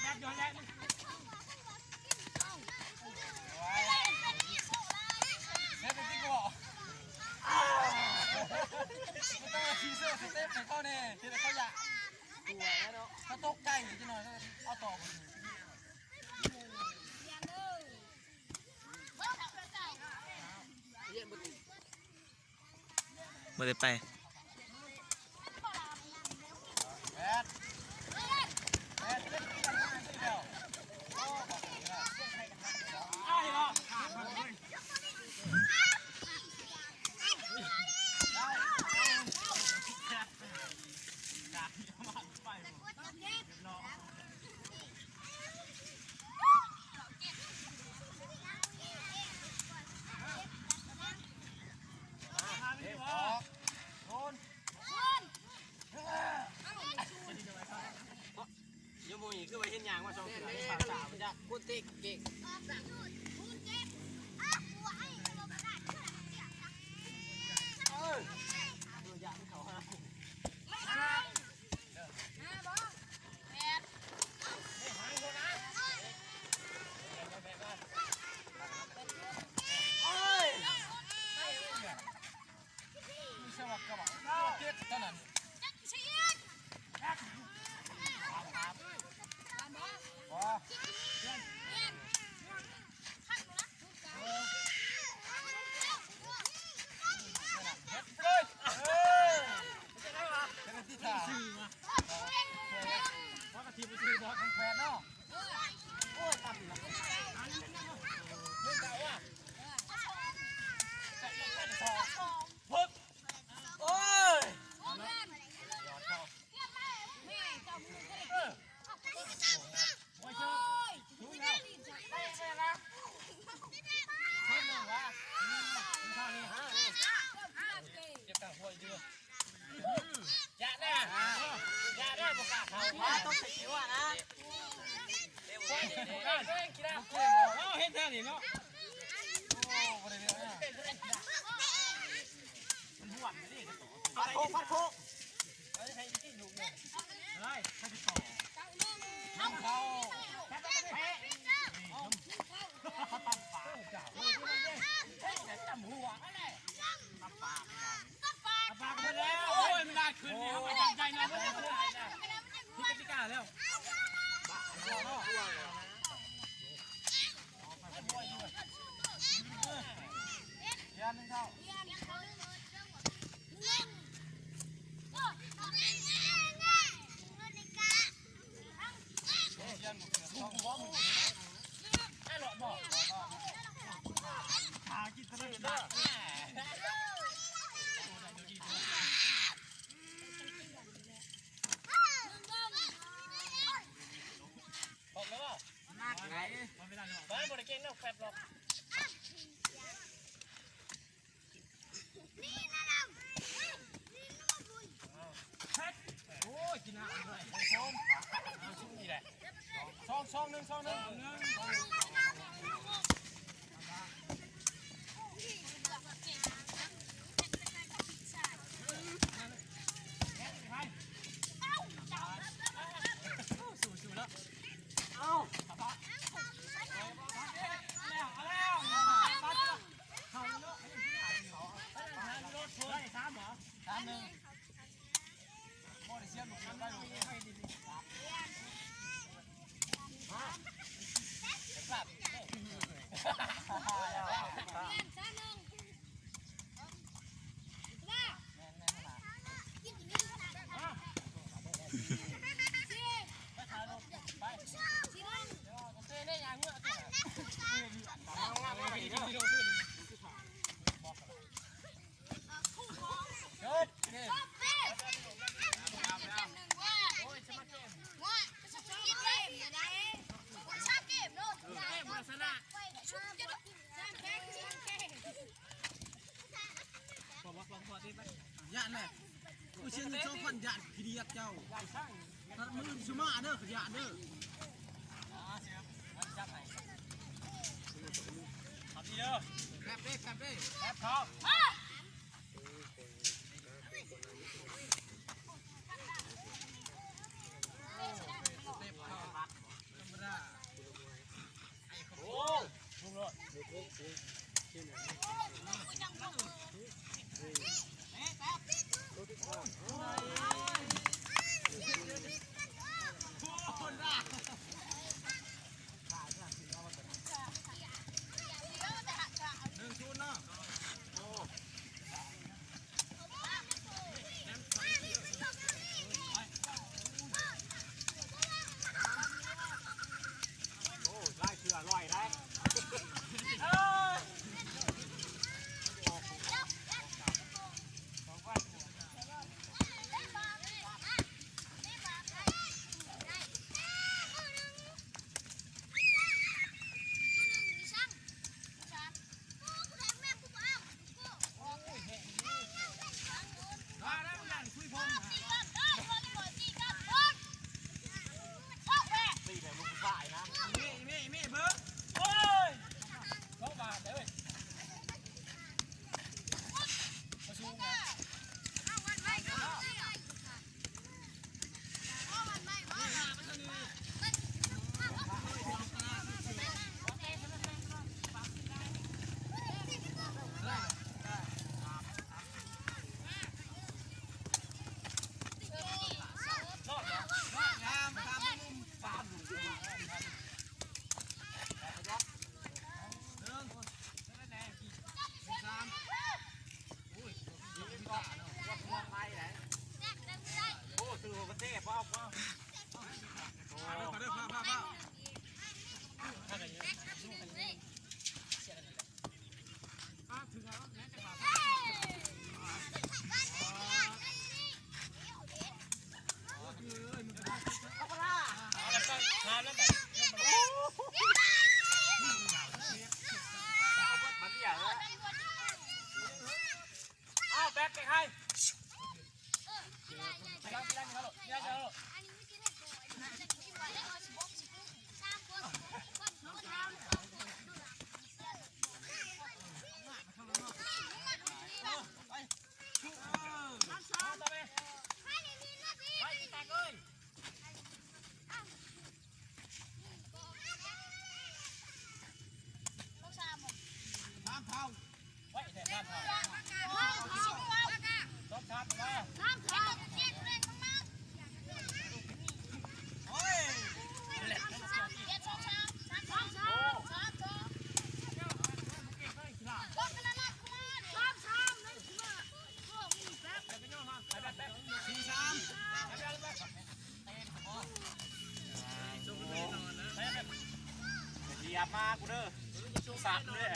แบบย้อนแย้งเล่นเป็นที่กูบอกมันต้องชี้เสื้อสเต็ปให้เขาเนี่ยที่เขาอยากตัวแล้วเนาะเขาตกใจจะหน่อยเอาต่อบ่ได้ไปยมุยคือไปเห็นยางว่าช่องสาวมันจะกูติ๊กเก่งอยากเขาฮะมีสวัสดิ์กระบอกเจ็ดเท่านั้นทีมทีมบอลแพ้เนาะโอ้ยตัดอีกแล้วเล่นเก่าอ่ะปึ๊บโอ้ยอย่าแน่อย่าได้บอกกาเขาต้องใส่คิ้วนะเห็นแค่นี้เนาะโอ้บริเวณนี้มันหวานนี่พัดโคพัดโคเฮ้ยให้ที่ดูเนี่ยเฮ้ยให้ที่ต่อน้ำเขาแค่ต้องไปเขาตั้มปากจ้าโอ้ยที่มันเนี่ยแต่จำหัวอะไรตั้มปากปากไปแล้วโอ้ยไม่ได้คืนนี้เขาไปตั้งใจนะไม่ได้ที่กติกาแล้วยันหนึ่งเข้ายันต้องหัวมึงไอ้หลอดบอกหากินก็ได้เด้อบอกเลยว่าไงมันไม่ได้หรอกบ้านบริเกณฑ์เนี่ยแฟบหรอกโอ้ยกินอะไรส้มชุ่มนี่แหละซองหนึ่งสู้แล้วเอาแล้วเขาเนาะรถได้3เหรอ3-1โมดิเซียมหนุนได้ลงให้ดีครับยานเลยกูเชื่อในโซ่พันยานพิเดียเจ้าถ้ามือชิมาเด้อขยะเด้อทำดีเด้อแคบได้แคบเขาโ บมากูเด้อสักเนี่ย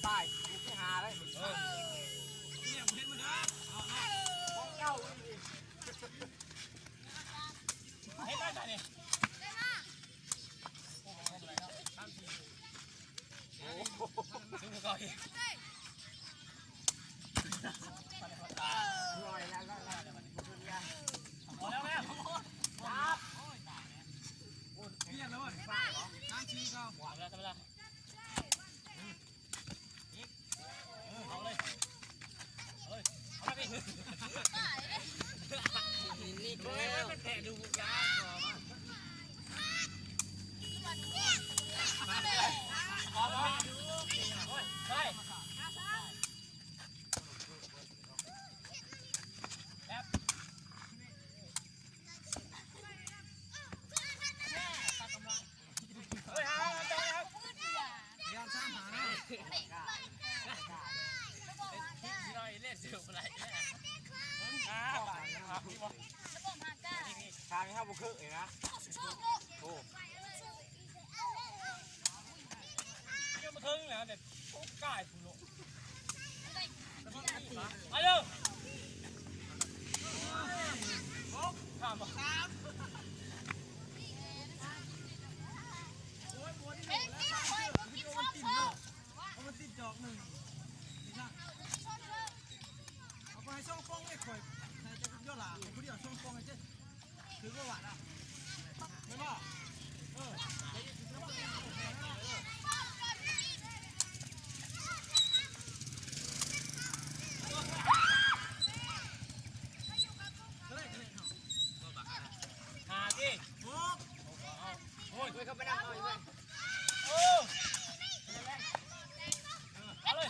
ตายกูไปหาเลยเนี่ยเห็นมันนะเอาเก้าเห็นได้ไหมเนี่ยโอ้โหถึงก่อนลอยแล้วพอแล้วแม่ครับโอ้ยเรียนแล้วฝ่ายเหรอน้ำชีเขาหวานแล้วทำไมล่ะเอาเลยเอาไปนี่แล้วแข่ดูยาก่อนเอาไปใช่ทางนี้เข้าบุกคือเองนะโอ้ยมาถึงแล้วเด็ดโอ้กายผู้โลมาเร็วข้ามมามันติดจอกหนึ่งเอาไปให้ช่องฟองไม่ค่อยใครจะย่อหล่าผู้เดียวช่องฟองไอ้เจ๊ถือว่าหวานอ่ะไม่ว่าหาดิโอ้ยคุยเข้าไปนั่งเอาอยู่เลยโอ้เอาเลย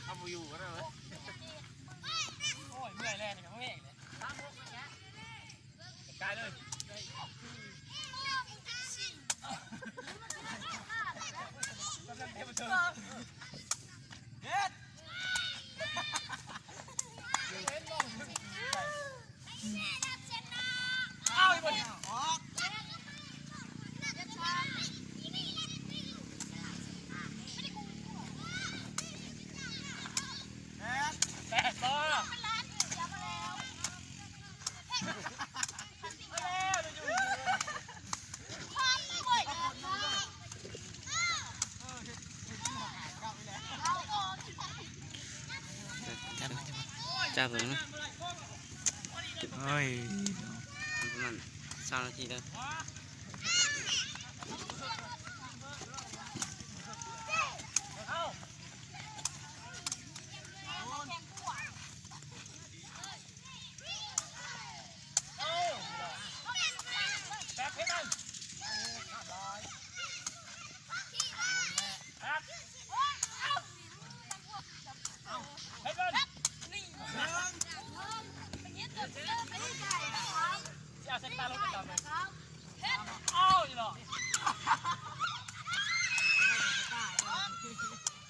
เอาอยู่ก็ได้เลยโอ้ยเมื่อยแรงอย่างนี้เลยกายเลยเอาอีกคนจับเลยนะเฮ้ยประมาณ3 นาทีแล้วเส้นตาลงไปก่อนเลยเอาอยู่หรอ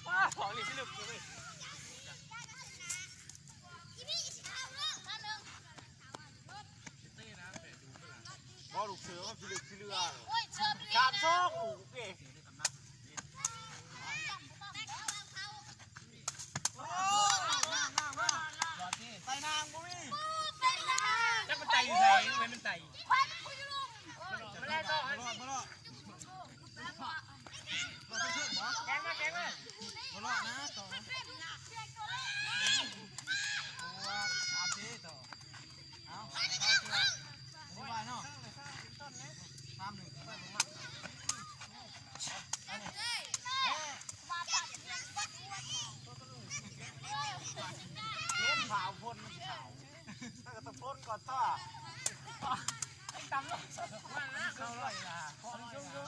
ว้าของนี่สิลูกเลยบอลลูกเสือว่าพี่ลึกพี่เรือการโชคโอ้เก๋ใส่นางบุ้ยจักมันใจอยู่ใส่ไม่มันใจมาแล้วต่อมาแล้วแกงมามาแล้วนะต่อตัวอาเต้ต่อเอาตัวไม่ไหวเนาะตามหนึ่ง เข้าร้อยละข้อร้อยละ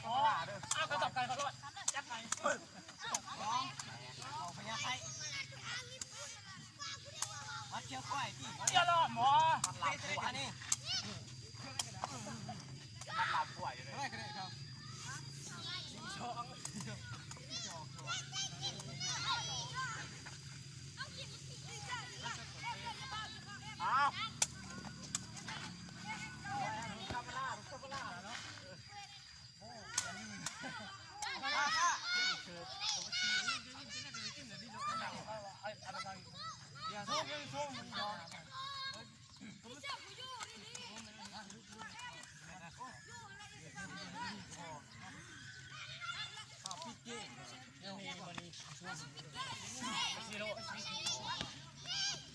อ๋อเอากระตบกันเขาด้วยจัดไปเอาพญาไทยมาเชียวควายที่เดี๋ยวรอหมอมันหลับหัวนี่มันหลับหัวอยู่เลยก็ได้ครับเอา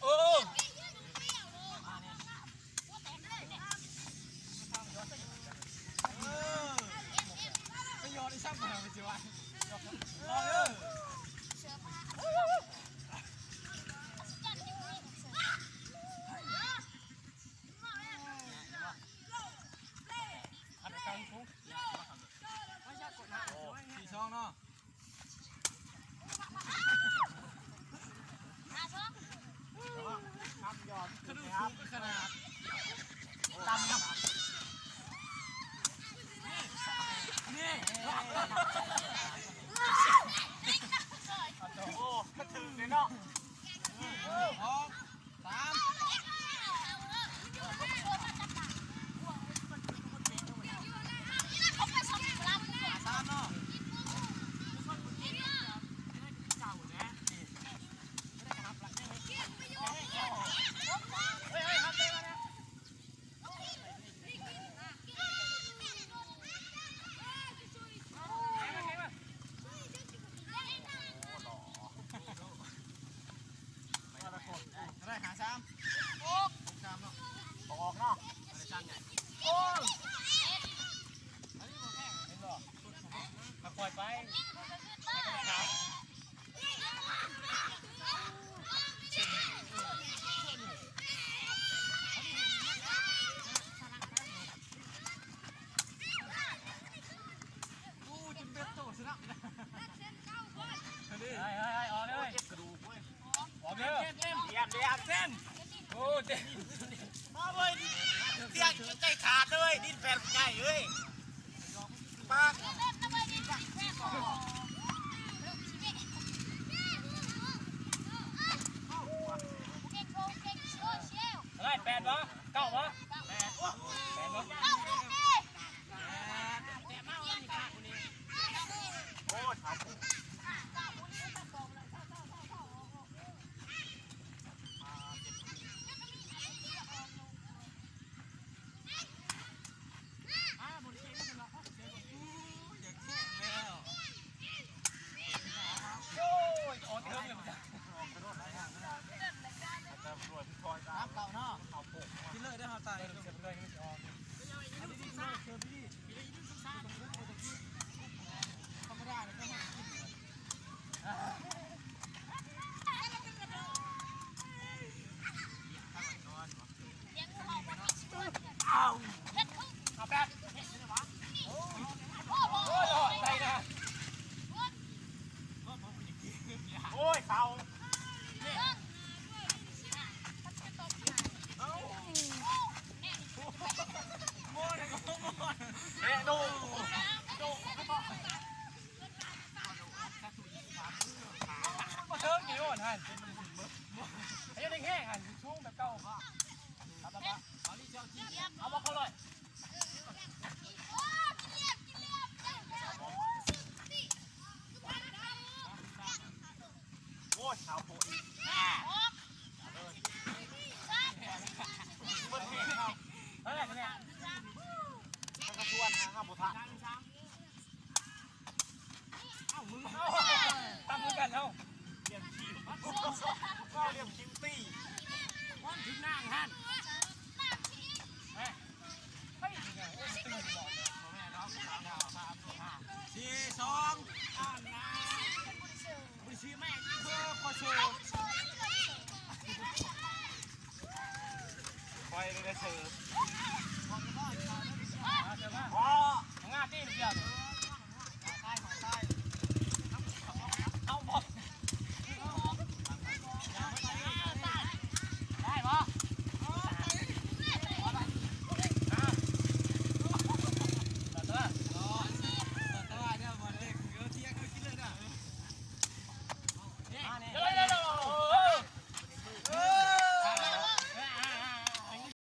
โอ้ไม่ยอมได้ช่างมาเป็นจิ๋วอ่ะสี่ช่องเนาะทำยอดกระดูกสูงขนาดตำนี่โอ้มาถึงเลยเนาะสองสามสามเนาะได้หาซ้ำซ้ำเนาะออกเนาะอะไรซ้ำใหญ่โอ้ยอันนี้มันแห้งเห็นบ่มาปล่อยไปออกเลยกระดูกเว้ยออกเลยเต็มเส้นโอ้เต็มมาเว้ยเตียงใจขาดเลยดิ้นแฟนใหญ่เว้ยปาก